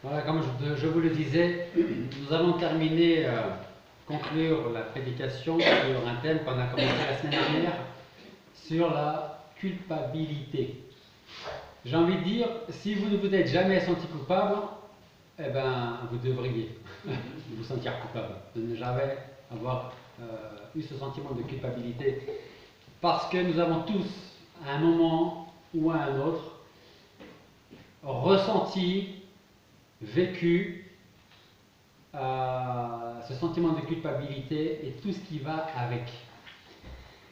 Voilà, comme je vous le disais, nous allons terminer, conclure la prédication sur un thème qu'on a commencé la semaine dernière, sur la culpabilité. J'ai envie de dire, si vous ne vous êtes jamais senti coupable, eh ben, vous devriez vous sentir coupable, de ne jamais avoir eu ce sentiment de culpabilité. Parce que nous avons tous, à un moment ou à un autre, ressenti, vécu ce sentiment de culpabilité et tout ce qui va avec.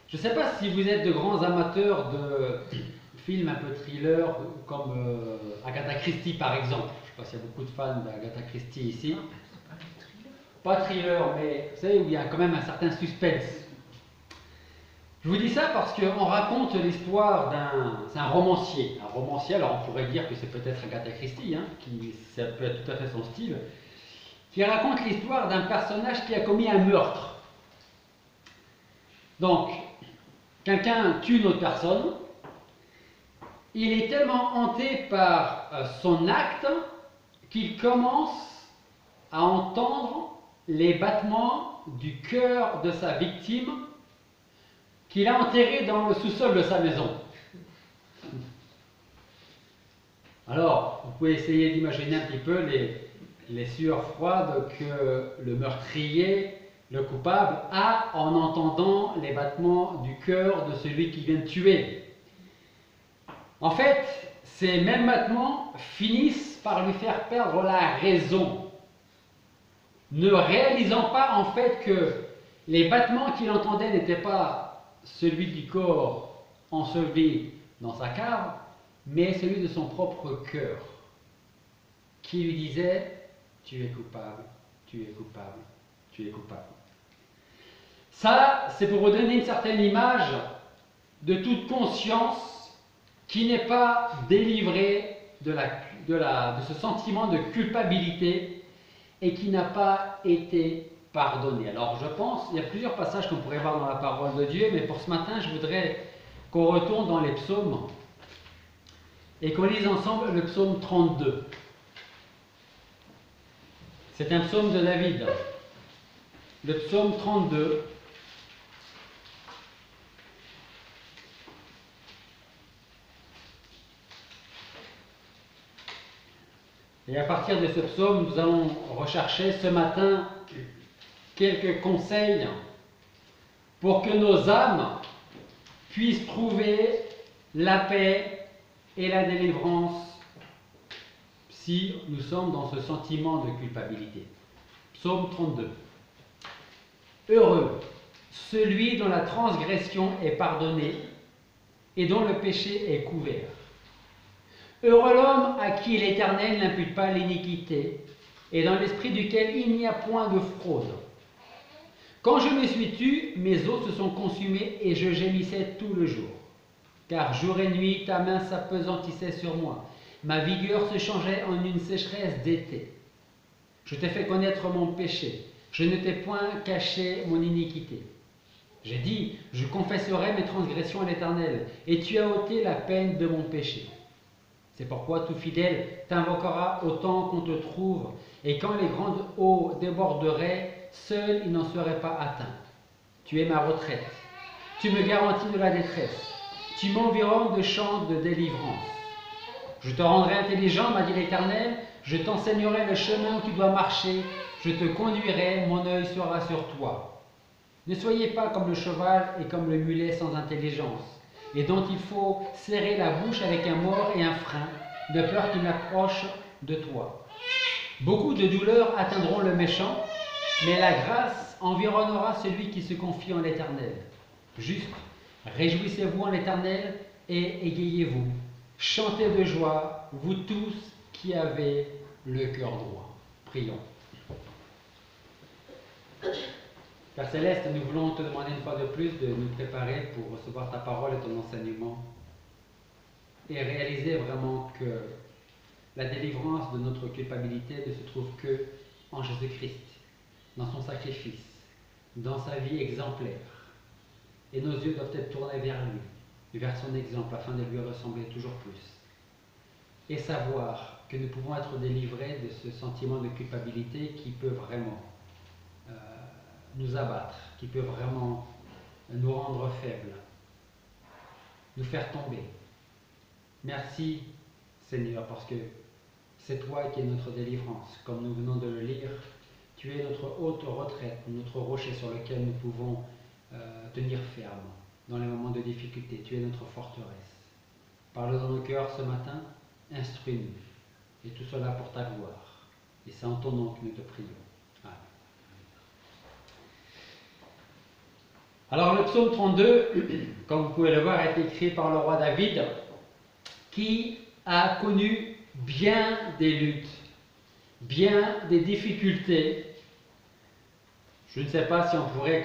Je ne sais pas si vous êtes de grands amateurs de films un peu thriller comme Agatha Christie par exemple. Je ne sais pas s'il y a beaucoup de fans d'Agatha Christie ici. Pas thriller, mais vous savez, où il y a quand même un certain suspense. Je vous dis ça parce qu'on raconte l'histoire c'est un romancier. Un romancier, alors on pourrait dire que c'est peut-être Agatha Christie, hein, ça peut être tout à fait son style, qui raconte l'histoire d'un personnage qui a commis un meurtre. Donc, quelqu'un tue une autre personne, il est tellement hanté par son acte qu'il commence à entendre les battements du cœur de sa victime qu'il a enterré dans le sous-sol de sa maison. Alors, vous pouvez essayer d'imaginer un petit peu les sueurs froides que le meurtrier, le coupable, a en entendant les battements du cœur de celui qui vient de tuer. En fait, ces mêmes battements finissent par lui faire perdre la raison, ne réalisant pas en fait que les battements qu'il entendait n'étaient pas celui du corps enseveli dans sa cave, mais celui de son propre cœur, qui lui disait « Tu es coupable, tu es coupable, tu es coupable ». Ça, c'est pour vous donner une certaine image de toute conscience qui n'est pas délivrée de ce sentiment de culpabilité et qui n'a pas été pardonné. Alors je pense, il y a plusieurs passages qu'on pourrait voir dans la parole de Dieu, mais pour ce matin, je voudrais qu'on retourne dans les psaumes et qu'on lise ensemble le psaume 32. C'est un psaume de David. Le psaume 32. Et à partir de ce psaume, nous allons rechercher ce matin quelques conseils pour que nos âmes puissent trouver la paix et la délivrance si nous sommes dans ce sentiment de culpabilité. Psaume 32. Heureux celui dont la transgression est pardonnée et dont le péché est couvert. Heureux l'homme à qui l'Éternel n'impute pas l'iniquité et dans l'esprit duquel il n'y a point de fraude. Quand je me suis tu, mes os se sont consumés et je gémissais tout le jour. Car jour et nuit, ta main s'apesantissait sur moi. Ma vigueur se changeait en une sécheresse d'été. Je t'ai fait connaître mon péché. Je ne t'ai point caché mon iniquité. J'ai dit, je confesserai mes transgressions à l'Éternel, et tu as ôté la peine de mon péché. C'est pourquoi tout fidèle t'invoquera autant qu'on te trouve, et quand les grandes eaux déborderaient, seul il n'en serait pas atteint. Tu es ma retraite. Tu me garantis de la détresse. Tu m'environnes de chants de délivrance. Je te rendrai intelligent, m'a dit l'Éternel, je t'enseignerai le chemin où tu dois marcher, je te conduirai, mon œil sera sur toi. Ne soyez pas comme le cheval et comme le mulet sans intelligence, et dont il faut serrer la bouche avec un mors et un frein, de peur qu'il n'approche de toi. Beaucoup de douleurs atteindront le méchant, mais la grâce environnera celui qui se confie en l'Éternel. Juste, réjouissez-vous en l'Éternel et égayez-vous. Chantez de joie, vous tous qui avez le cœur droit. Prions. Père Céleste, nous voulons te demander une fois de plus de nous préparer pour recevoir ta parole et ton enseignement et réaliser vraiment que la délivrance de notre culpabilité ne se trouve que en Jésus-Christ, dans son sacrifice, dans sa vie exemplaire. Et nos yeux doivent être tournés vers lui, vers son exemple, afin de lui ressembler toujours plus. Et savoir que nous pouvons être délivrés de ce sentiment de culpabilité qui peut vraiment nous abattre, qui peut vraiment nous rendre faibles, nous faire tomber. Merci Seigneur, parce que c'est toi qui es notre délivrance. Comme nous venons de le lire, tu es notre haute retraite, notre rocher sur lequel nous pouvons tenir ferme dans les moments de difficulté. Tu es notre forteresse. Parle dans nos cœurs ce matin, instruis-nous. Et tout cela pour ta gloire. Et c'est en ton nom que nous te prions. Amen. Alors le psaume 32, comme vous pouvez le voir, est écrit par le roi David, qui a connu bien des luttes, bien des difficultés. Je ne sais pas si on pourrait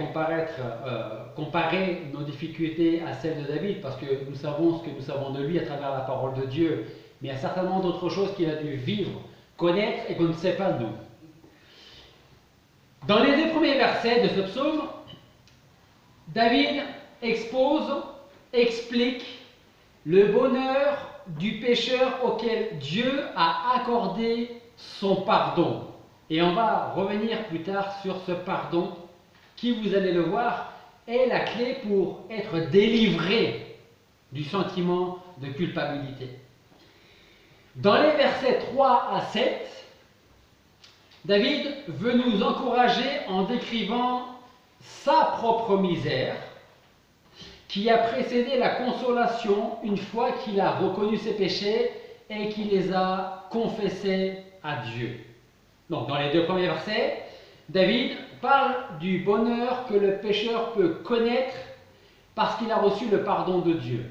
comparer nos difficultés à celles de David, parce que nous savons ce que nous savons de lui à travers la parole de Dieu, mais il y a certainement d'autres choses qu'il a dû vivre, connaître et qu'on ne sait pas de nous. Dans les 2 premiers versets de ce psaume, David explique le bonheur du pécheur auquel Dieu a accordé son pardon. Et on va revenir plus tard sur ce pardon qui, vous allez le voir, est la clé pour être délivré du sentiment de culpabilité. Dans les versets 3 à 7, David veut nous encourager en décrivant sa propre misère qui a précédé la consolation une fois qu'il a reconnu ses péchés et qu'il les a confessés à Dieu. Donc, dans les 2 premiers versets, David parle du bonheur que le pécheur peut connaître parce qu'il a reçu le pardon de Dieu.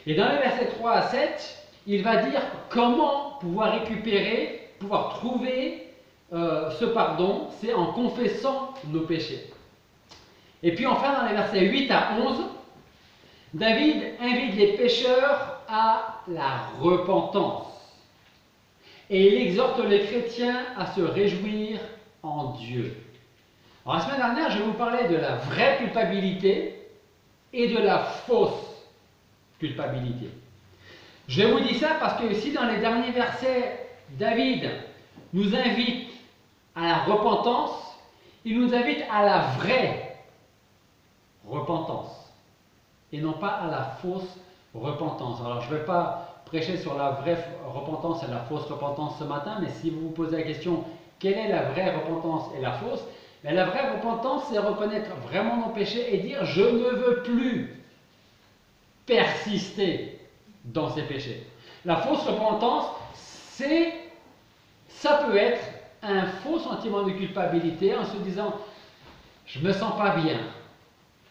Et dans les versets 3 à 7, il va dire comment pouvoir récupérer, pouvoir trouver ce pardon, c'est en confessant nos péchés. Et puis enfin, dans les versets 8 à 11, David invite les pécheurs à la repentance. Et il exhorte les chrétiens à se réjouir en Dieu. Alors, la semaine dernière, je vous parlais de la vraie culpabilité et de la fausse culpabilité. Je vous dis ça parce que si dans les derniers versets, David nous invite à la repentance, il nous invite à la vraie repentance et non pas à la fausse repentance. Alors, je ne vais pas prêcher sur la vraie repentance et la fausse repentance ce matin, mais si vous vous posez la question, quelle est la vraie repentance et la fausse? La vraie repentance, c'est reconnaître vraiment nos péchés et dire « je ne veux plus persister dans ces péchés ». La fausse repentance, ça peut être un faux sentiment de culpabilité en se disant « je ne me sens pas bien,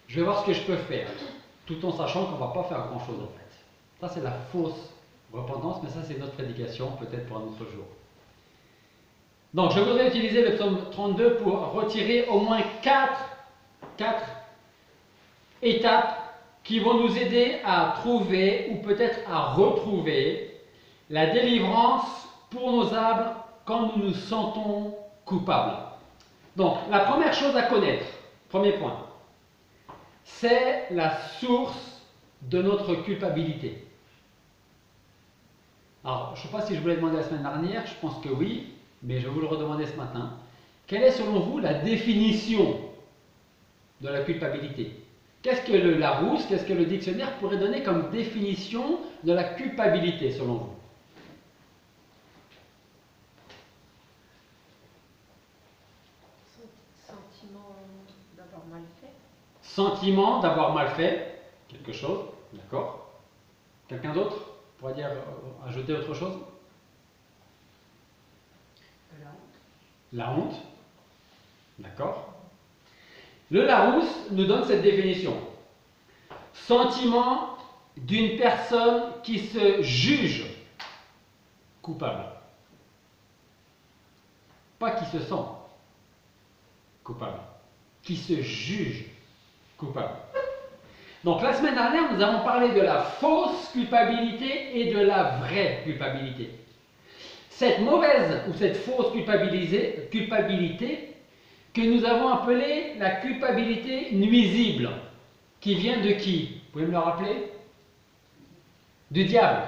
je vais voir ce que je peux faire », tout en sachant qu'on ne va pas faire grand-chose en fait. Ça, c'est la fausse repentance, mais ça, c'est notre prédication, peut-être pour un autre jour. Donc, je voudrais utiliser le psaume 32 pour retirer au moins 4 étapes qui vont nous aider à trouver, ou peut-être à retrouver, la délivrance pour nos âmes quand nous nous sentons coupables. Donc, la première chose à connaître, premier point, c'est la source de notre culpabilité. Alors, je ne sais pas si je vous l'ai demandé la semaine dernière, je pense que oui, mais je vais vous le redemander ce matin. Quelle est selon vous la définition de la culpabilité? Qu'est-ce que le Larousse, qu'est-ce que le dictionnaire pourrait donner comme définition de la culpabilité selon vous? Sentiment d'avoir mal fait. Sentiment d'avoir mal fait quelque chose, d'accord? Quelqu'un d'autre pourrait dire, ajouter autre chose? La honte. La honte, d'accord? Le Larousse nous donne cette définition. Sentiment d'une personne qui se juge coupable. Pas qui se sent coupable, qui se juge coupable. Donc la semaine dernière, nous avons parlé de la fausse culpabilité et de la vraie culpabilité. Cette mauvaise ou cette fausse culpabilité que nous avons appelée la culpabilité nuisible, qui vient de qui? Vous pouvez me le rappeler? Du diable.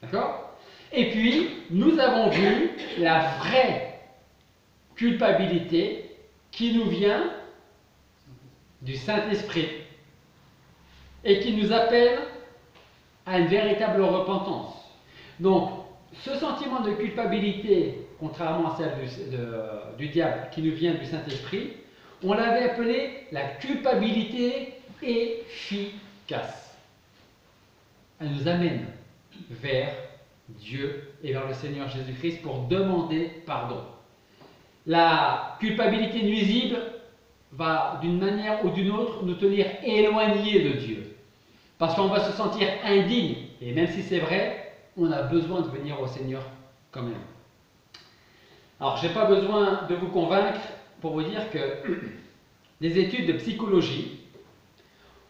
D'accord? Et puis, nous avons vu la vraie culpabilité qui nous vient du Saint-Esprit et qui nous appelle à une véritable repentance. Donc, ce sentiment de culpabilité, contrairement à celle du diable qui nous vient du Saint-Esprit, on l'avait appelé la culpabilité efficace. Elle nous amène vers Dieu et vers le Seigneur Jésus-Christ pour demander pardon. La culpabilité nuisible va d'une manière ou d'une autre nous tenir éloignés de Dieu. Parce qu'on va se sentir indigne. Et même si c'est vrai, on a besoin de venir au Seigneur quand même. Alors, je n'ai pas besoin de vous convaincre pour vous dire que des études de psychologie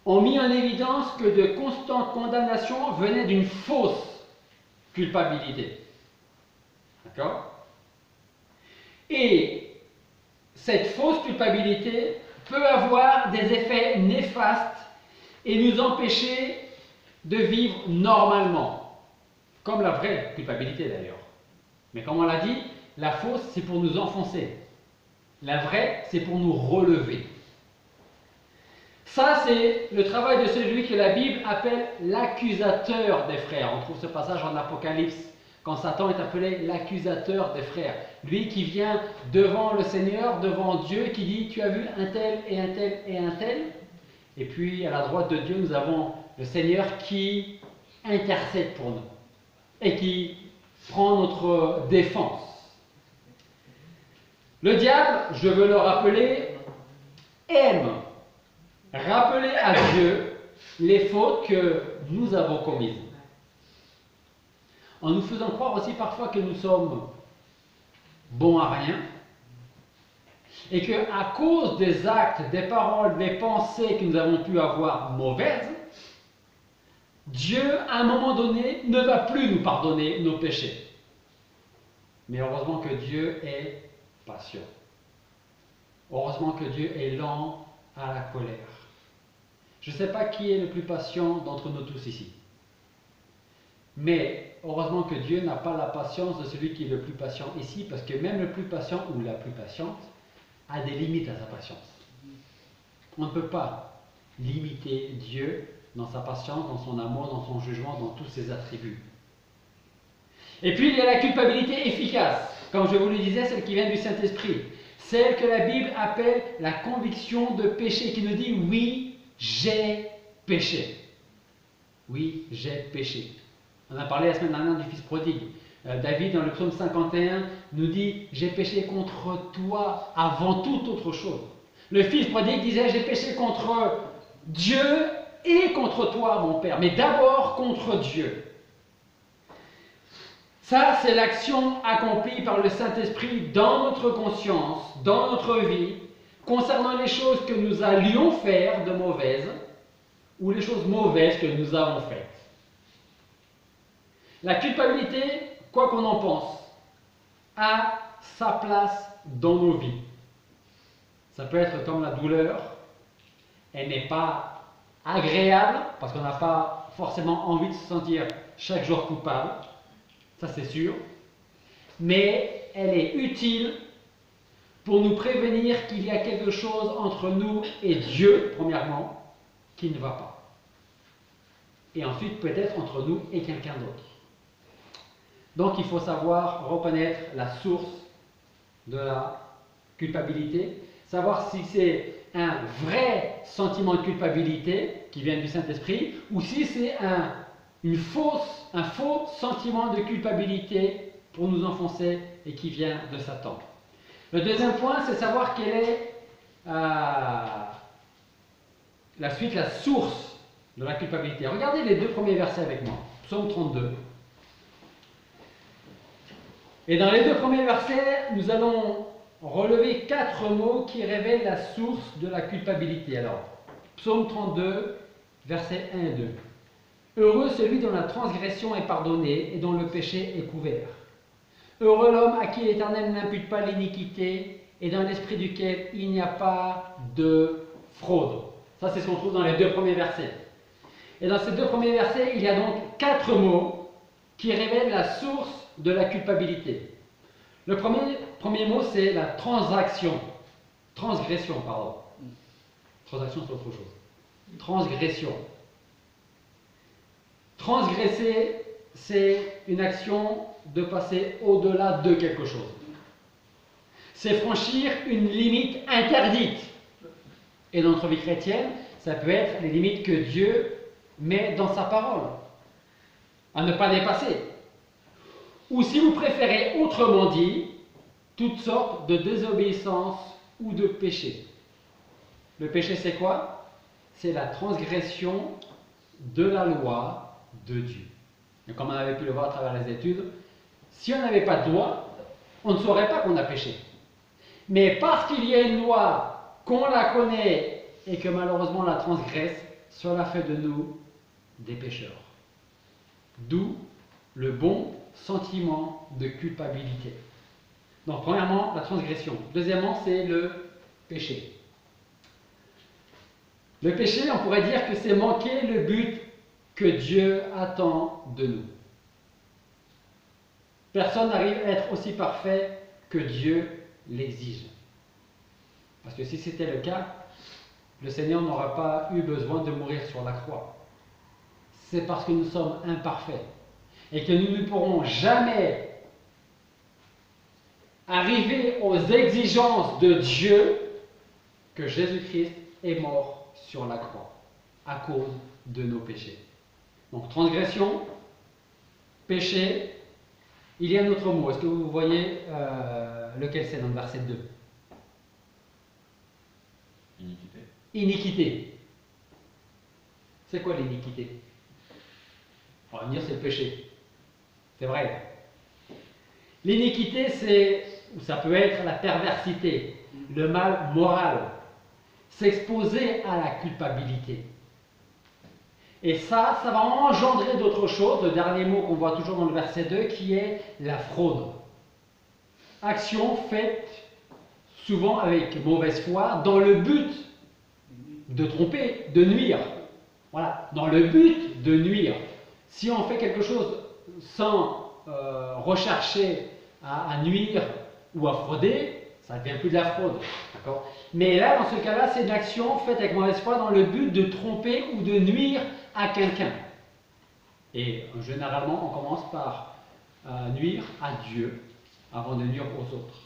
ont mis en évidence que de constantes condamnations venaient d'une fausse culpabilité. D'accord? Et cette fausse culpabilité peut avoir des effets néfastes et nous empêcher de vivre normalement, comme la vraie culpabilité d'ailleurs. Mais comme on l'a dit, la fausse c'est pour nous enfoncer, la vraie c'est pour nous relever. Ça c'est le travail de celui que la Bible appelle l'accusateur des frères. On trouve ce passage en Apocalypse, quand Satan est appelé l'accusateur des frères. Lui qui vient devant le Seigneur, devant Dieu, qui dit « Tu as vu un tel et un tel et un tel ?» Et puis à la droite de Dieu, nous avons le Seigneur qui intercède pour nous et qui prend notre défense. Le diable, je veux le rappeler, aime rappeler à Dieu les fautes que nous avons commises. En nous faisant croire aussi parfois que nous sommes bons à rien et que à cause des actes, des paroles, des pensées que nous avons pu avoir mauvaises, Dieu, à un moment donné, ne va plus nous pardonner nos péchés. Mais heureusement que Dieu est patient. Heureusement que Dieu est lent à la colère. Je ne sais pas qui est le plus patient d'entre nous tous ici. Mais heureusement que Dieu n'a pas la patience de celui qui est le plus patient ici, parce que même le plus patient ou la plus patiente a des limites à sa patience. On ne peut pas limiter Dieu dans sa patience, dans son amour, dans son jugement, dans tous ses attributs. Et puis il y a la culpabilité efficace, comme je vous le disais, celle qui vient du Saint-Esprit, celle que la Bible appelle la conviction de péché, qui nous dit « oui, j'ai péché ». Oui, j'ai péché. On a parlé la semaine dernière du fils prodigue. David, dans le psaume 51, nous dit « J'ai péché contre toi avant toute autre chose ». Le fils prodigue disait « J'ai péché contre Dieu et contre toi, mon Père, mais d'abord contre Dieu ». Ça, c'est l'action accomplie par le Saint-Esprit dans notre conscience, dans notre vie, concernant les choses que nous allions faire de mauvaises ou les choses mauvaises que nous avons faites. La culpabilité, quoi qu'on en pense, a sa place dans nos vies. Ça peut être comme la douleur, elle n'est pas agréable, parce qu'on n'a pas forcément envie de se sentir chaque jour coupable, ça c'est sûr, mais elle est utile pour nous prévenir qu'il y a quelque chose entre nous et Dieu, premièrement, qui ne va pas. Et ensuite peut-être entre nous et quelqu'un d'autre. Donc il faut savoir reconnaître la source de la culpabilité, savoir si c'est un vrai sentiment de culpabilité qui vient du Saint-Esprit ou si c'est un faux sentiment de culpabilité pour nous enfoncer et qui vient de Satan. Le deuxième point, c'est savoir quelle est la source de la culpabilité. Regardez les deux premiers versets avec moi, Psaume 32. Et dans les deux premiers versets, nous allons relever 4 mots qui révèlent la source de la culpabilité. Alors, Psaume 32, versets 1 et 2. Heureux celui dont la transgression est pardonnée et dont le péché est couvert. Heureux l'homme à qui l'Éternel n'impute pas l'iniquité et dans l'esprit duquel il n'y a pas de fraude. Ça, c'est ce qu'on trouve dans les deux premiers versets. Et dans ces deux premiers versets, il y a donc 4 mots qui révèle la source de la culpabilité. Le premier mot, c'est la transgression. Transaction, pardon. Transaction, c'est autre chose. Transgression. Transgresser, c'est une action de passer au-delà de quelque chose. C'est franchir une limite interdite. Et dans notre vie chrétienne, ça peut être les limites que Dieu met dans sa parole, à ne pas dépasser. Ou si vous préférez, autrement dit, toutes sortes de désobéissance ou de péché. Le péché, c'est quoi? C'est la transgression de la loi de Dieu. Et comme on avait pu le voir à travers les études, si on n'avait pas de loi, on ne saurait pas qu'on a péché. Mais parce qu'il y a une loi, qu'on la connaît et que malheureusement on la transgresse, cela fait de nous des pécheurs. D'où le bon sentiment de culpabilité. Donc premièrement, la transgression. Deuxièmement, c'est le péché. Le péché, on pourrait dire que c'est manquer le but que Dieu attend de nous. Personne n'arrive à être aussi parfait que Dieu l'exige. Parce que si c'était le cas, le Seigneur n'aurait pas eu besoin de mourir sur la croix. C'est parce que nous sommes imparfaits et que nous ne pourrons jamais arriver aux exigences de Dieu que Jésus-Christ est mort sur la croix à cause de nos péchés. Donc transgression, péché, il y a un autre mot. Est-ce que vous voyez lequel c'est dans le verset 2? Iniquité. Iniquité. C'est quoi l'iniquité? On va dire c'est le péché. C'est vrai. L'iniquité, c'est, ou ça peut être la perversité, le mal moral, s'exposer à la culpabilité. Et ça va engendrer d'autres choses. Le dernier mot qu'on voit toujours dans le verset 2, qui est la fraude. Action faite souvent avec mauvaise foi, dans le but de tromper, de nuire. Voilà, dans le but de nuire. Si on fait quelque chose sans rechercher à nuire ou à frauder, ça ne devient plus de la fraude. D'accord ? Mais là, dans ce cas-là, c'est une action faite avec mauvaise foi dans le but de tromper ou de nuire à quelqu'un. Et généralement, on commence par nuire à Dieu avant de nuire aux autres.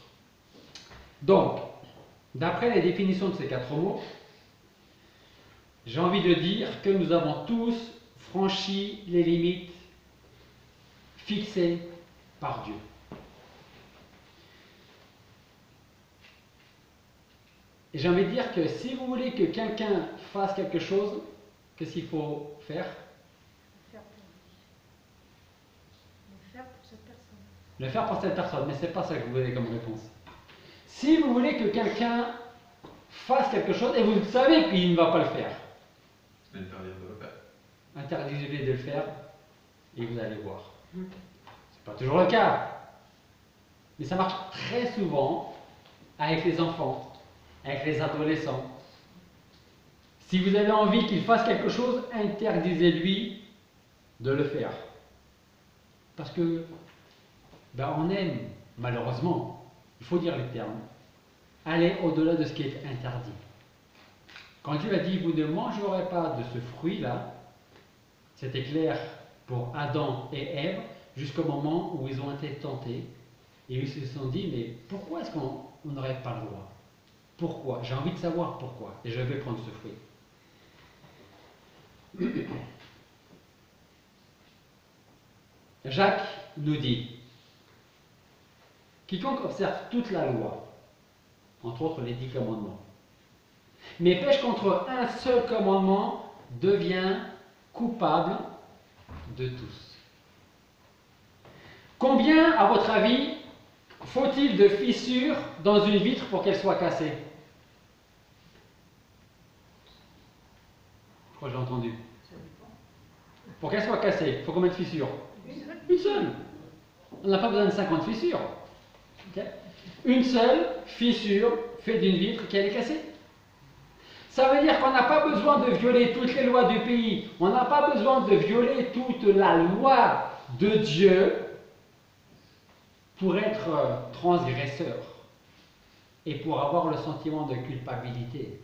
Donc, d'après les définitions de ces 4 mots, j'ai envie de dire que nous avons tous franchi les limites fixées par Dieu. Et j'ai envie de dire que si vous voulez que quelqu'un fasse quelque chose, qu'est-ce qu'il faut faire? Le faire pour cette personne. Le faire pour cette personne, mais ce n'est pas ça que vous avez comme réponse. Si vous voulez que quelqu'un fasse quelque chose et vous savez qu'il ne va pas le faire, Interdire de le faire. interdisez-lui de le faire et vous allez voir. Ce n'est pas toujours le cas, mais ça marche très souvent avec les enfants, avec les adolescents. Si vous avez envie qu'il fasse quelque chose, interdisez-lui de le faire. Parce que on aime, malheureusement, il faut dire les termes, aller au-delà de ce qui est interdit. Quand Dieu a dit, vous ne mangerez pas de ce fruit-là, c'était clair pour Adam et Ève, jusqu'au moment où ils ont été tentés, et ils se sont dit, mais pourquoi est-ce qu'on n'aurait pas le droit? Pourquoi? J'ai envie de savoir pourquoi, et je vais prendre ce fruit. Jacques nous dit, quiconque observe toute la loi, entre autres les 10 commandements, mais pêche contre un seul commandement, devient coupable de tous. Combien, à votre avis, faut-il de fissures dans une vitre pour qu'elle soit cassée? Je crois que j'ai entendu. Pour qu'elle soit cassée, il faut combien de fissures? Une seule. On n'a pas besoin de 50 fissures. Okay? Une seule fissure fait d'une vitre qui est cassée. Ça veut dire qu'on n'a pas besoin de violer toutes les lois du pays. On n'a pas besoin de violer toute la loi de Dieu pour être transgresseur et pour avoir le sentiment de culpabilité.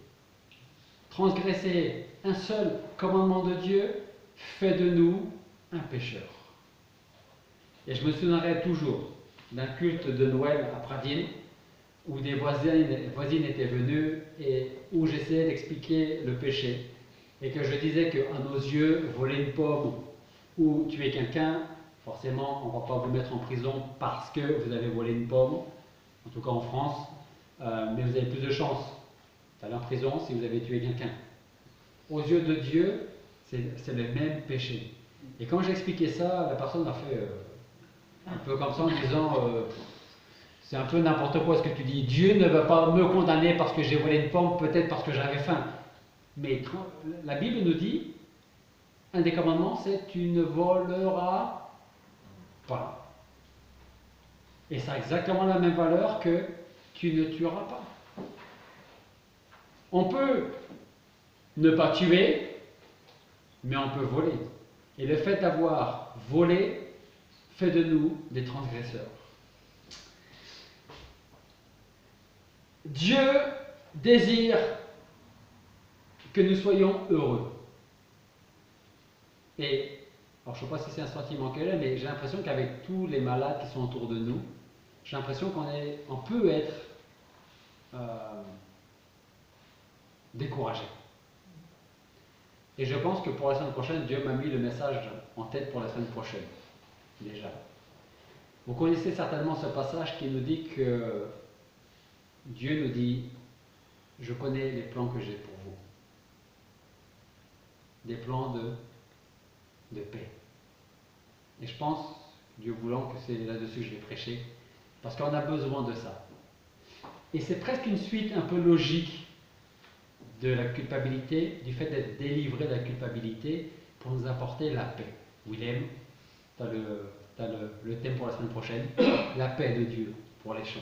Transgresser un seul commandement de Dieu fait de nous un pécheur. Et je me souviendrai toujours d'un culte de Noël à Pradines où des voisines étaient venues et où j'essayais d'expliquer le péché et que je disais qu'à nos yeux, voler une pomme ou tuer quelqu'un, forcément, on ne va pas vous mettre en prison parce que vous avez volé une pomme, en tout cas en France, mais vous avez plus de chances d'aller en prison si vous avez tué quelqu'un. Aux yeux de Dieu, c'est le même péché. Et quand j'expliquais ça, la personne a fait un peu comme ça en disant c'est un peu n'importe quoi ce que tu dis. Dieu ne va pas me condamner parce que j'ai volé une pomme, peut-être parce que j'avais faim. Mais la Bible nous dit, un des commandements, c'est tu ne voleras pas. Et ça a exactement la même valeur que tu ne tueras pas. On peut ne pas tuer, mais on peut voler. Et le fait d'avoir volé fait de nous des transgresseurs. Dieu désire que nous soyons heureux. Et, alors je ne sais pas si c'est un sentiment qu'elle a, mais j'ai l'impression qu'avec tous les malades qui sont autour de nous, j'ai l'impression qu'on peut être découragé. Et je pense que pour la semaine prochaine, Dieu m'a mis le message en tête pour la semaine prochaine, déjà. Vous connaissez certainement ce passage qui nous dit que Dieu nous dit, je connais les plans que j'ai pour vous. Des plans de paix. Et je pense, Dieu voulant, que c'est là-dessus que je vais prêcher, parce qu'on a besoin de ça. Et c'est presque une suite un peu logique de la culpabilité, du fait d'être délivré de la culpabilité pour nous apporter la paix. Willem, tu as le thème pour la semaine prochaine, la paix de Dieu pour les chants.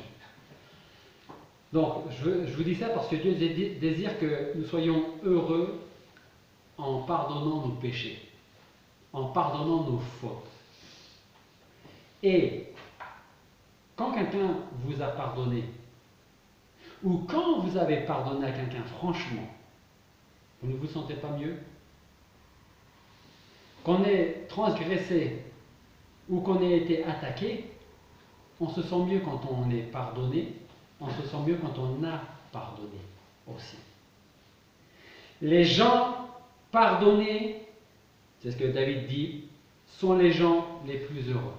Donc, je vous dis ça parce que Dieu désire que nous soyons heureux en pardonnant nos péchés, en pardonnant nos fautes. Et quand quelqu'un vous a pardonné, ou quand vous avez pardonné à quelqu'un, franchement, vous ne vous sentez pas mieux? Qu'on ait transgressé ou qu'on ait été attaqué, on se sent mieux quand on est pardonné, on se sent mieux quand on a pardonné aussi. Les gens pardonnés, c'est ce que David dit, sont les gens les plus heureux.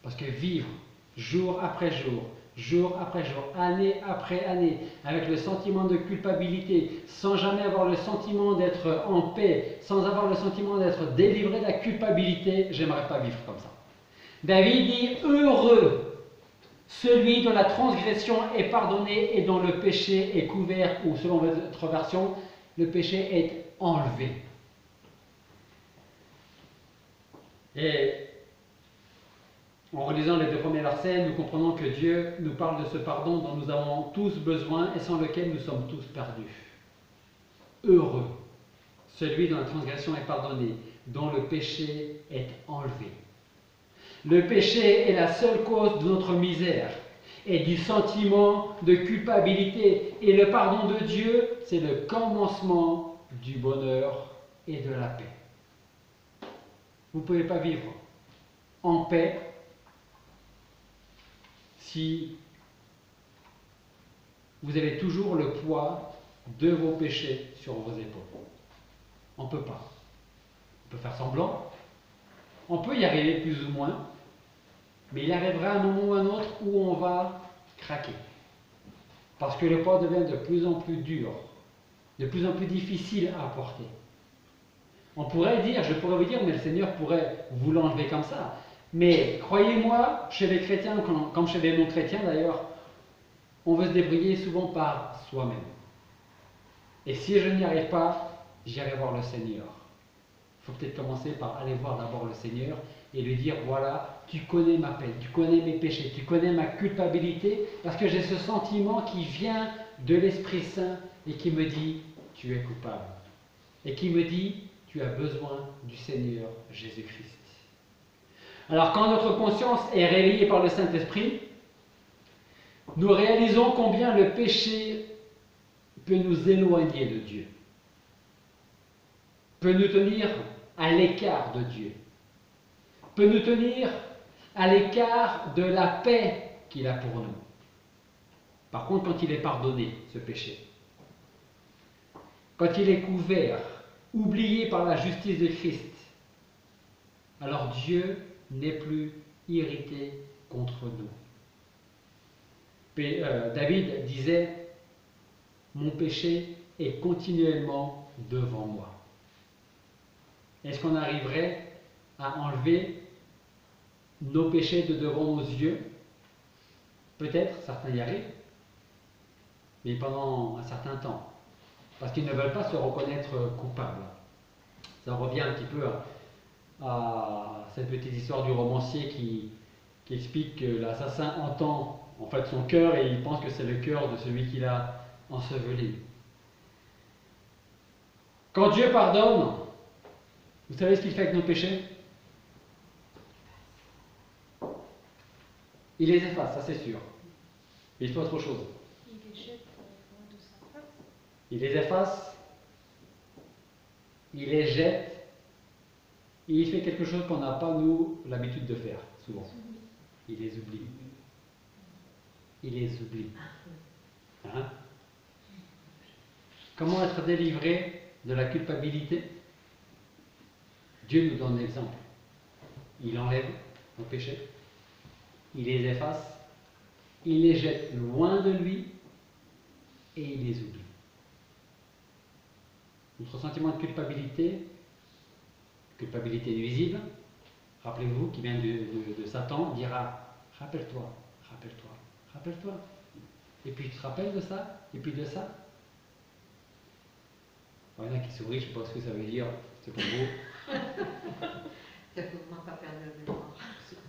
Parce que vivre jour après jour, jour après jour, année après année, avec le sentiment de culpabilité, sans jamais avoir le sentiment d'être en paix, sans avoir le sentiment d'être délivré de la culpabilité, j'aimerais pas vivre comme ça. David dit, heureux celui dont la transgression est pardonnée et dont le péché est couvert, ou selon votre version, le péché est enlevé. Et en relisant les 2 premiers versets, nous comprenons que Dieu nous parle de ce pardon dont nous avons tous besoin et sans lequel nous sommes tous perdus. Heureux celui dont la transgression est pardonnée, dont le péché est enlevé. Le péché est la seule cause de notre misère et du sentiment de culpabilité. Et le pardon de Dieu, c'est le commencement du bonheur et de la paix. Vous ne pouvez pas vivre en paix si vous avez toujours le poids de vos péchés sur vos épaules. On ne peut pas. On peut faire semblant. On peut y arriver plus ou moins. Mais il arrivera un moment ou un autre où on va craquer. Parce que le poids devient de plus en plus dur, de plus en plus difficile à porter. On pourrait dire, je pourrais vous dire, mais le Seigneur pourrait vous l'enlever comme ça. Mais croyez-moi, chez les chrétiens, comme chez les non-chrétiens d'ailleurs, on veut se débrouiller souvent par soi-même. Et si je n'y arrive pas, j'irai voir le Seigneur. Il faut peut-être commencer par aller voir d'abord le Seigneur et lui dire, voilà, tu connais ma peine, tu connais mes péchés, tu connais ma culpabilité, parce que j'ai ce sentiment qui vient de l'Esprit Saint et qui me dit, tu es coupable. Et qui me dit, tu as besoin du Seigneur Jésus-Christ. Alors quand notre conscience est réveillée par le Saint-Esprit, nous réalisons combien le péché peut nous éloigner de Dieu, peut nous tenir à l'écart de Dieu, peut nous tenir à l'écart de la paix qu'il a pour nous. Par contre, quand il est pardonné, ce péché, quand il est couvert, oublié par la justice de Christ, alors Dieu n'est plus irrité contre nous. David disait, « Mon péché est continuellement devant moi. » Est-ce qu'on arriverait à enlever nos péchés de devant nos yeux? Peut-être, certains y arrivent, mais pendant un certain temps, parce qu'ils ne veulent pas se reconnaître coupables. Ça revient un petit peu à cette petite histoire du romancier qui explique que l'assassin entend en fait son cœur et il pense que c'est le cœur de celui qu'il a enseveli. Quand Dieu pardonne, vous savez ce qu'il fait avec nos péchés? Il les efface, ça c'est sûr. Mais il fait autre chose. Il les jette loin de sa face. Il les efface, il les jette, et il fait quelque chose qu'on n'a pas, nous, l'habitude de faire, souvent. Il les oublie. Il les oublie. Hein? Comment être délivré de la culpabilité? Dieu nous donne l'exemple. Il enlève nos péchés, il les efface, il les jette loin de lui et il les oublie. Notre sentiment de culpabilité nuisible, rappelez-vous, qui vient de Satan, dira « rappelle-toi, rappelle-toi, rappelle-toi ». Et puis tu te rappelles de ça, et puis de ça. Il y en a qui sourient, je ne sais pas ce que ça veut dire, c'est pour vous. Ça ne m'a pas perdu la mémoire.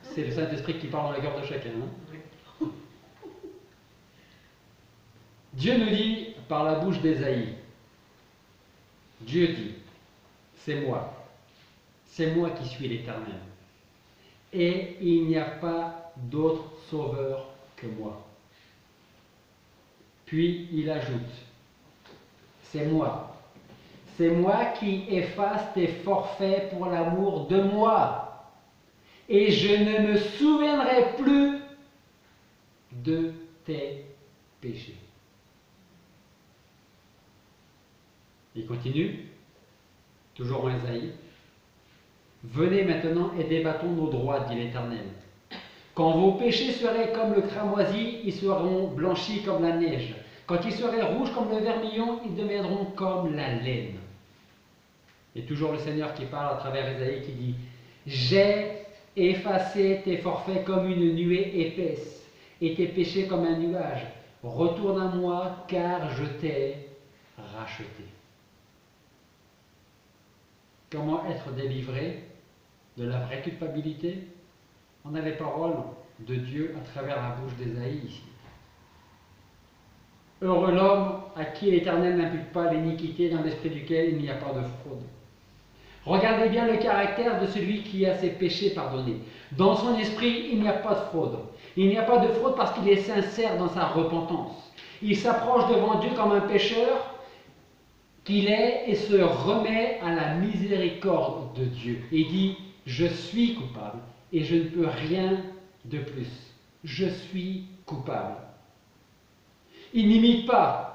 C'est le Saint-Esprit qui parle dans le cœur de chacun. Hein? Oui. Dieu nous dit par la bouche d'Ésaïe, Dieu dit, c'est moi qui suis l'Éternel, et il n'y a pas d'autre sauveur que moi. Puis il ajoute, c'est moi qui efface tes forfaits pour l'amour de moi, et je ne me souviendrai plus de tes péchés. Il continue, toujours en Ésaïe. Venez maintenant et débattons nos droits, dit l'Éternel. Quand vos péchés seraient comme le cramoisi, ils seront blanchis comme la neige. Quand ils seraient rouges comme le vermillon, ils deviendront comme la laine. Et toujours le Seigneur qui parle à travers Ésaïe qui dit, j'ai effacé tes forfaits comme une nuée épaisse et tes péchés comme un nuage. Retourne à moi car je t'ai racheté. Comment être délivré de la vraie culpabilité? On a les paroles de Dieu à travers la bouche d'Ésaïe ici. Heureux l'homme à qui l'Éternel n'impute pas l'iniquité, dans l'esprit duquel il n'y a pas de fraude. Regardez bien le caractère de celui qui a ses péchés pardonnés. Dans son esprit, il n'y a pas de fraude. Il n'y a pas de fraude parce qu'il est sincère dans sa repentance. Il s'approche devant Dieu comme un pécheur qu'il est et se remet à la miséricorde de Dieu. Et dit, je suis coupable et je ne peux rien de plus. Je suis coupable. Il n'imite pas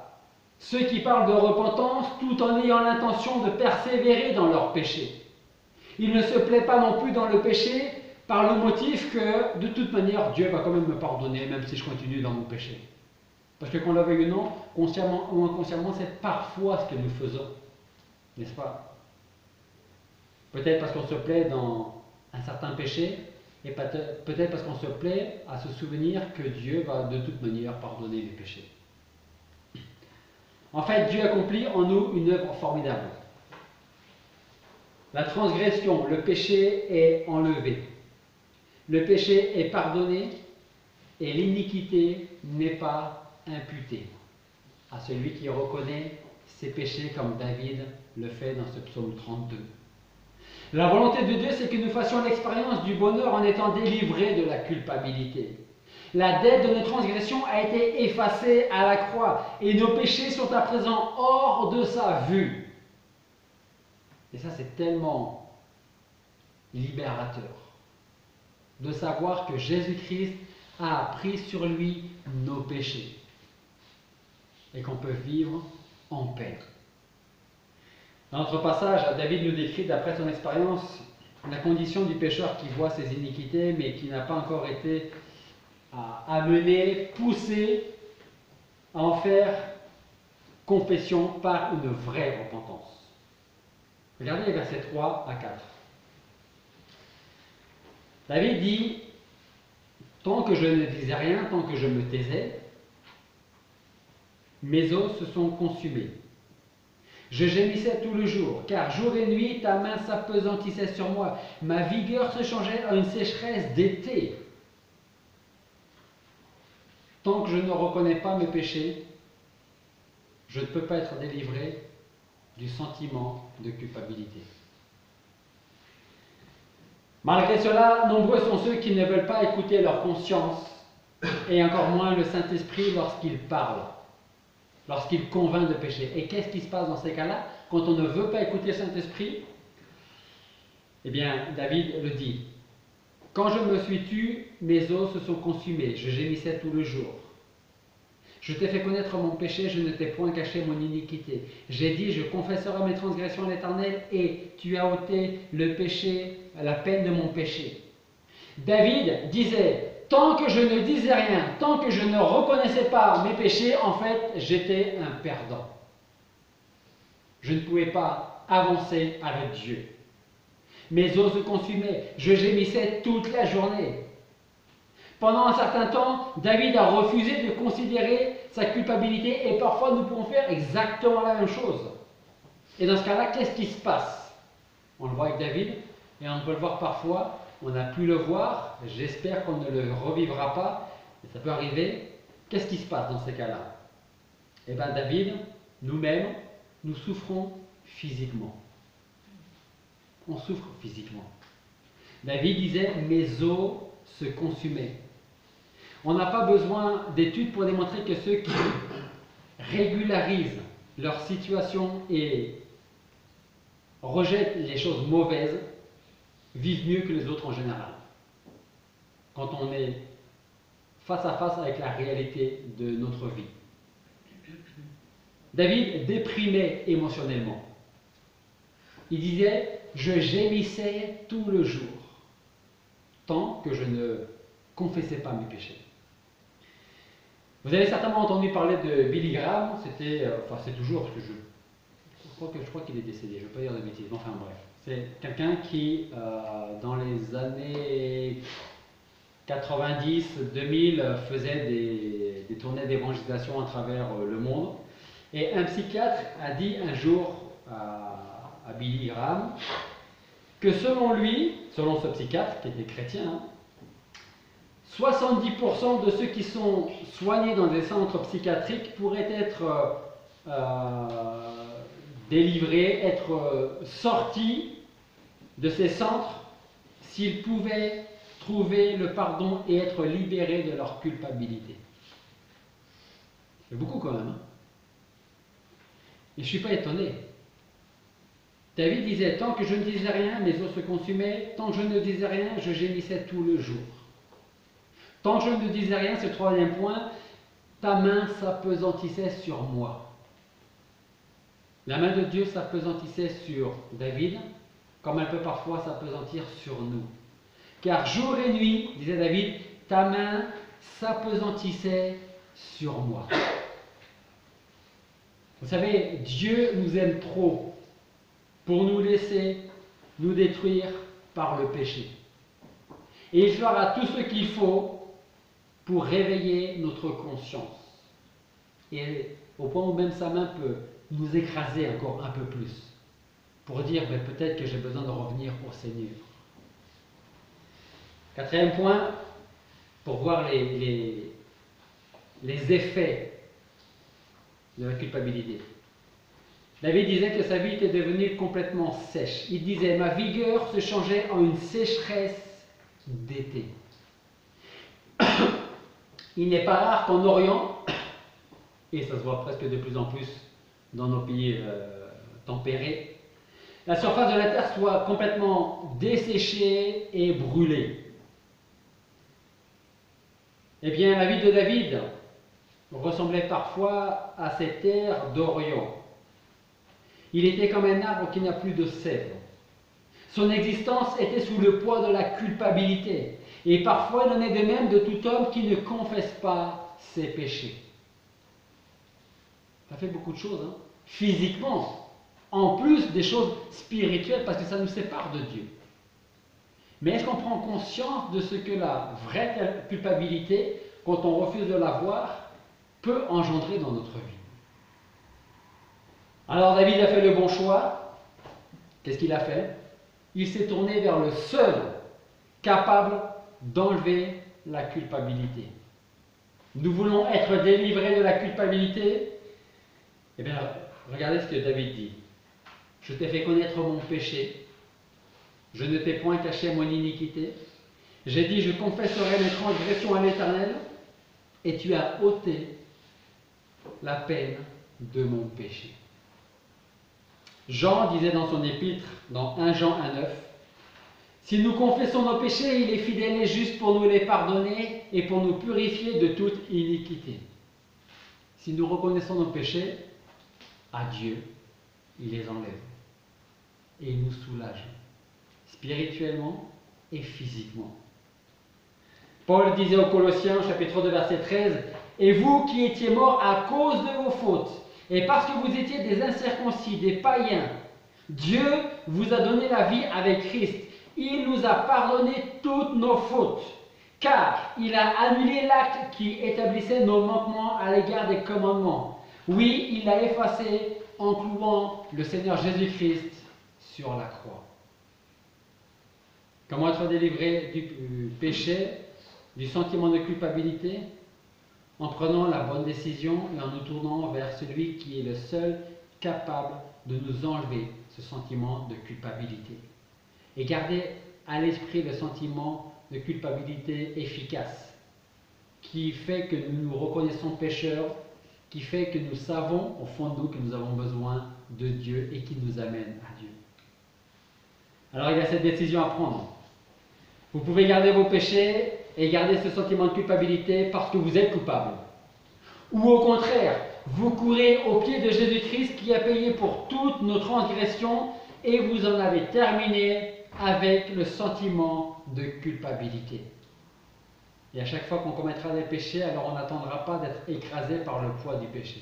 ceux qui parlent de repentance tout en ayant l'intention de persévérer dans leur péché. Il ne se plaît pas non plus dans le péché par le motif que de toute manière Dieu va quand même me pardonner même si je continue dans mon péché. Parce que qu'on le veuille ou non, consciemment ou inconsciemment, c'est parfois ce que nous faisons, n'est-ce pas? Peut-être parce qu'on se plaît dans un certain péché, et peut-être parce qu'on se plaît à se souvenir que Dieu va de toute manière pardonner les péchés. En fait, Dieu accomplit en nous une œuvre formidable. La transgression, le péché est enlevé. Le péché est pardonné et l'iniquité n'est pas imputée à celui qui reconnaît ses péchés comme David le fait dans ce psaume 32. La volonté de Dieu, c'est que nous fassions l'expérience du bonheur en étant délivrés de la culpabilité. La dette de nos transgressions a été effacée à la croix et nos péchés sont à présent hors de sa vue. Et ça, c'est tellement libérateur de savoir que Jésus-Christ a pris sur lui nos péchés et qu'on peut vivre en paix. Dans notre passage, David nous décrit, d'après son expérience, la condition du pécheur qui voit ses iniquités mais qui n'a pas encore été amené, poussé à en faire confession par une vraie repentance. Regardez les versets 3 à 4. David dit, tant que je ne disais rien, tant que je me taisais, mes os se sont consumés. Je gémissais tout le jour, car jour et nuit ta main s'appesantissait sur moi. Ma vigueur se changeait en une sécheresse d'été. Tant que je ne reconnais pas mes péchés, je ne peux pas être délivré du sentiment de culpabilité. Malgré cela, nombreux sont ceux qui ne veulent pas écouter leur conscience, et encore moins le Saint-Esprit lorsqu'il parle, lorsqu'il convainc de péché. Et qu'est-ce qui se passe dans ces cas-là, quand on ne veut pas écouter le Saint-Esprit? Eh bien, David le dit. Quand je me suis tu, mes os se sont consumés, je gémissais tout le jour. Je t'ai fait connaître mon péché, je ne t'ai point caché mon iniquité. J'ai dit, je confesserai mes transgressions à l'Éternel, et tu as ôté le péché, la peine de mon péché. David disait, tant que je ne disais rien, tant que je ne reconnaissais pas mes péchés, en fait, j'étais un perdant. Je ne pouvais pas avancer avec Dieu. Mes os se consumaient, je gémissais toute la journée. Pendant un certain temps, David a refusé de considérer sa culpabilité et parfois nous pouvons faire exactement la même chose. Et dans ce cas-là, qu'est-ce qui se passe? On le voit avec David et on peut le voir parfois, on a pu le voir, j'espère qu'on ne le revivra pas, mais ça peut arriver. Qu'est-ce qui se passe dans ces cas-là? Eh bien David, nous-mêmes, nous souffrons physiquement. On souffre physiquement. David disait, mes os se consumaient. On n'a pas besoin d'études pour démontrer que ceux qui régularisent leur situation et rejettent les choses mauvaises vivent mieux que les autres en général. Quand on est face à face avec la réalité de notre vie. David déprimait émotionnellement. Il disait, je gémissais tout le jour, tant que je ne confessais pas mes péchés. Vous avez certainement entendu parler de Billy Graham, c'est toujours, parce que je crois qu'il est décédé, je ne veux pas dire de bêtises, enfin bref. C'est quelqu'un qui, dans les années 90-2000, faisait des tournées d'évangélisation à travers le monde. Et un psychiatre a dit un jour à Billy Graham que selon lui, selon ce psychiatre qui était chrétien, 70% de ceux qui sont soignés dans des centres psychiatriques pourraient être délivrés, être sortis de ces centres s'ils pouvaient trouver le pardon et être libérés de leur culpabilité. C'est beaucoup quand même. Hein? Et je ne suis pas étonné. David disait, tant que je ne disais rien, mes os se consumaient, tant que je ne disais rien, je gémissais tout le jour. Tant que je ne disais rien, c'est le troisième point, ta main s'appesantissait sur moi. La main de Dieu s'appesantissait sur David, comme elle peut parfois s'appesantir sur nous. Car jour et nuit, disait David, ta main s'appesantissait sur moi. Vous savez, Dieu nous aime trop pour nous laisser nous détruire par le péché. Et il fera tout ce qu'il faut pour réveiller notre conscience. Et au point où même sa main peut nous écraser encore un peu plus, pour dire peut-être que j'ai besoin de revenir au Seigneur. Quatrième point, pour voir les effets de la culpabilité. David disait que sa vie était devenue complètement sèche. Il disait, ma vigueur se changeait en une sécheresse d'été. Il n'est pas rare qu'en Orient, et ça se voit presque de plus en plus dans nos pays tempérés, la surface de la terre soit complètement desséchée et brûlée. Eh bien, la vie de David ressemblait parfois à ces terres d'Orient. Il était comme un arbre qui n'a plus de sève. Son existence était sous le poids de la culpabilité. Et parfois, il en est de même de tout homme qui ne confesse pas ses péchés. Ça fait beaucoup de choses, hein? Physiquement, en plus des choses spirituelles, parce que ça nous sépare de Dieu. Mais est-ce qu'on prend conscience de ce que la vraie culpabilité, quand on refuse de la voir, peut engendrer dans notre vie? Alors David a fait le bon choix. Qu'est-ce qu'il a fait? Il s'est tourné vers le seul capable d'enlever la culpabilité. Nous voulons être délivrés de la culpabilité. Eh bien, regardez ce que David dit. Je t'ai fait connaître mon péché. Je ne t'ai point caché mon iniquité. J'ai dit, je confesserai mes transgressions à l'Éternel, et tu as ôté la peine de mon péché. Jean disait dans son épître, dans 1 Jean 1,9, si nous confessons nos péchés, il est fidèle et juste pour nous les pardonner et pour nous purifier de toute iniquité. Si nous reconnaissons nos péchés à Dieu, il les enlève et il nous soulage, spirituellement et physiquement. Paul disait aux Colossiens, chapitre 2, verset 13, « Et vous qui étiez morts à cause de vos fautes, et parce que vous étiez des incirconcis, des païens, Dieu vous a donné la vie avec Christ. Il nous a pardonné toutes nos fautes, car il a annulé l'acte qui établissait nos manquements à l'égard des commandements. Oui, il l'a effacé en clouant le Seigneur Jésus-Christ sur la croix. » Comment être délivré du péché, du sentiment de culpabilité? En prenant la bonne décision et en nous tournant vers celui qui est le seul capable de nous enlever ce sentiment de culpabilité. Et garder à l'esprit le sentiment de culpabilité efficace, qui fait que nous nous reconnaissons pécheurs, qui fait que nous savons au fond de nous que nous avons besoin de Dieu et qui nous amène à Dieu. Alors il y a cette décision à prendre. Vous pouvez garder vos péchés et garder ce sentiment de culpabilité parce que vous êtes coupable. Ou au contraire, vous courez aux pieds de Jésus-Christ qui a payé pour toutes nos transgressions et vous en avez terminé avec le sentiment de culpabilité. Et à chaque fois qu'on commettra des péchés, alors on n'attendra pas d'être écrasé par le poids du péché.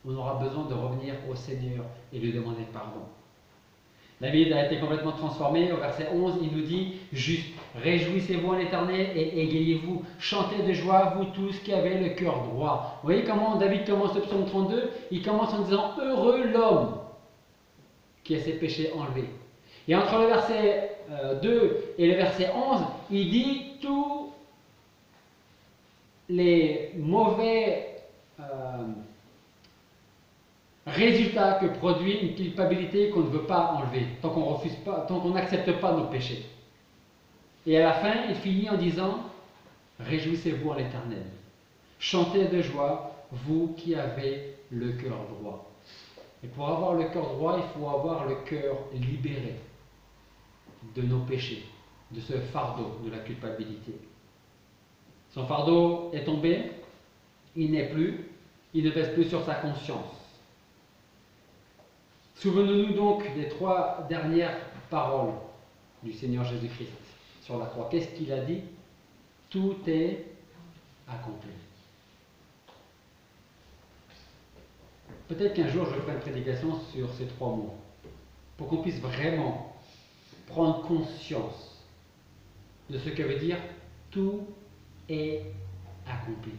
On aura besoin de revenir au Seigneur et lui demander pardon. David a été complètement transformé. Au verset 11, il nous dit juste, réjouissez-vous en l'Éternel et égayez-vous, chantez de joie, vous tous qui avez le cœur droit. Vous voyez comment David commence le psaume 32? Il commence en disant, heureux l'homme qui a ses péchés enlevés. Et entre le verset 2 et le verset 11, il dit tous les mauvais résultats que produit une culpabilité qu'on ne veut pas enlever, tant qu'on refuse pas, tant qu'on n'accepte pas nos péchés. Et à la fin, il finit en disant, réjouissez-vous en l'Éternel, chantez de joie, vous qui avez le cœur droit. Et pour avoir le cœur droit, il faut avoir le cœur libéré de nos péchés, de ce fardeau de la culpabilité. Son fardeau est tombé, il ne pèse plus sur sa conscience. Souvenons-nous donc des 3 dernières paroles du Seigneur Jésus-Christ sur la croix. Qu'est-ce qu'il a dit? Tout est accompli. Peut-être qu'un jour je ferai une prédication sur ces 3 mots, pour qu'on puisse vraiment prendre conscience de ce que veut dire tout est accompli.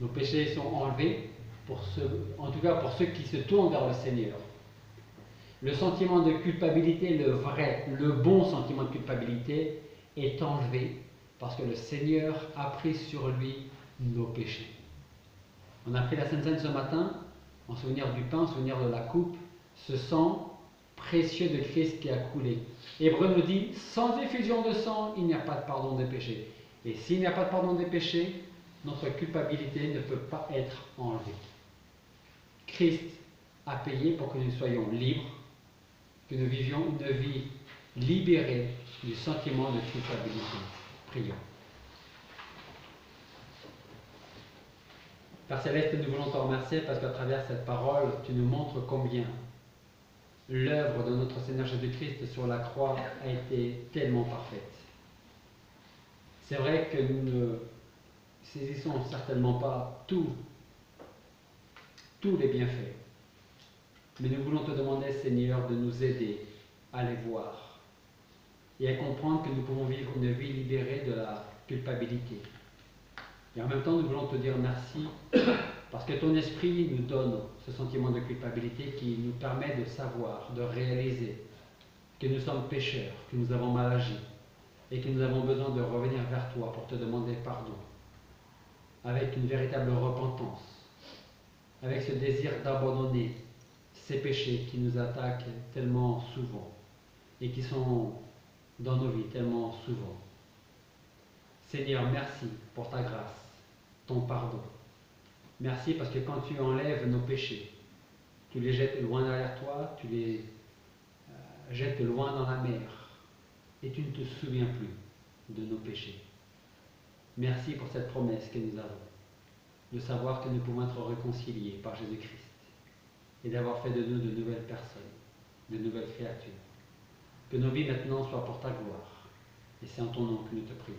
Nos péchés sont enlevés, en tout cas pour ceux qui se tournent vers le Seigneur. Le sentiment de culpabilité, le vrai, le bon sentiment de culpabilité est enlevé parce que le Seigneur a pris sur lui nos péchés. On a pris la Sainte Seine ce matin en souvenir du pain, en souvenir de la coupe, ce sang précieux de Christ qui a coulé. Hébreu nous dit, sans effusion de sang, il n'y a pas de pardon des péchés. Et s'il n'y a pas de pardon des péchés, notre culpabilité ne peut pas être enlevée. Christ a payé pour que nous soyons libres, que nous vivions une vie libérée du sentiment de culpabilité. Prions. Père Céleste, nous voulons te remercier parce qu'à travers cette parole, tu nous montres combien l'œuvre de notre Seigneur Jésus-Christ sur la croix a été tellement parfaite. C'est vrai que nous ne saisissons certainement pas tous les bienfaits, mais nous voulons te demander, Seigneur, de nous aider à les voir et à comprendre que nous pouvons vivre une vie libérée de la culpabilité. Et en même temps, nous voulons te dire merci parce que ton esprit nous donne ce sentiment de culpabilité qui nous permet de savoir, de réaliser que nous sommes pécheurs, que nous avons mal agi et que nous avons besoin de revenir vers toi pour te demander pardon, avec une véritable repentance, avec ce désir d'abandonner ces péchés qui nous attaquent tellement souvent et qui sont dans nos vies tellement souvent. Seigneur, merci pour ta grâce, ton pardon. Merci parce que quand tu enlèves nos péchés, tu les jettes loin derrière toi, tu les jettes loin dans la mer et tu ne te souviens plus de nos péchés. Merci pour cette promesse que nous avons, de savoir que nous pouvons être réconciliés par Jésus-Christ et d'avoir fait de nous de nouvelles personnes, de nouvelles créatures. Que nos vies maintenant soient pour ta gloire. Et c'est en ton nom que nous te prions.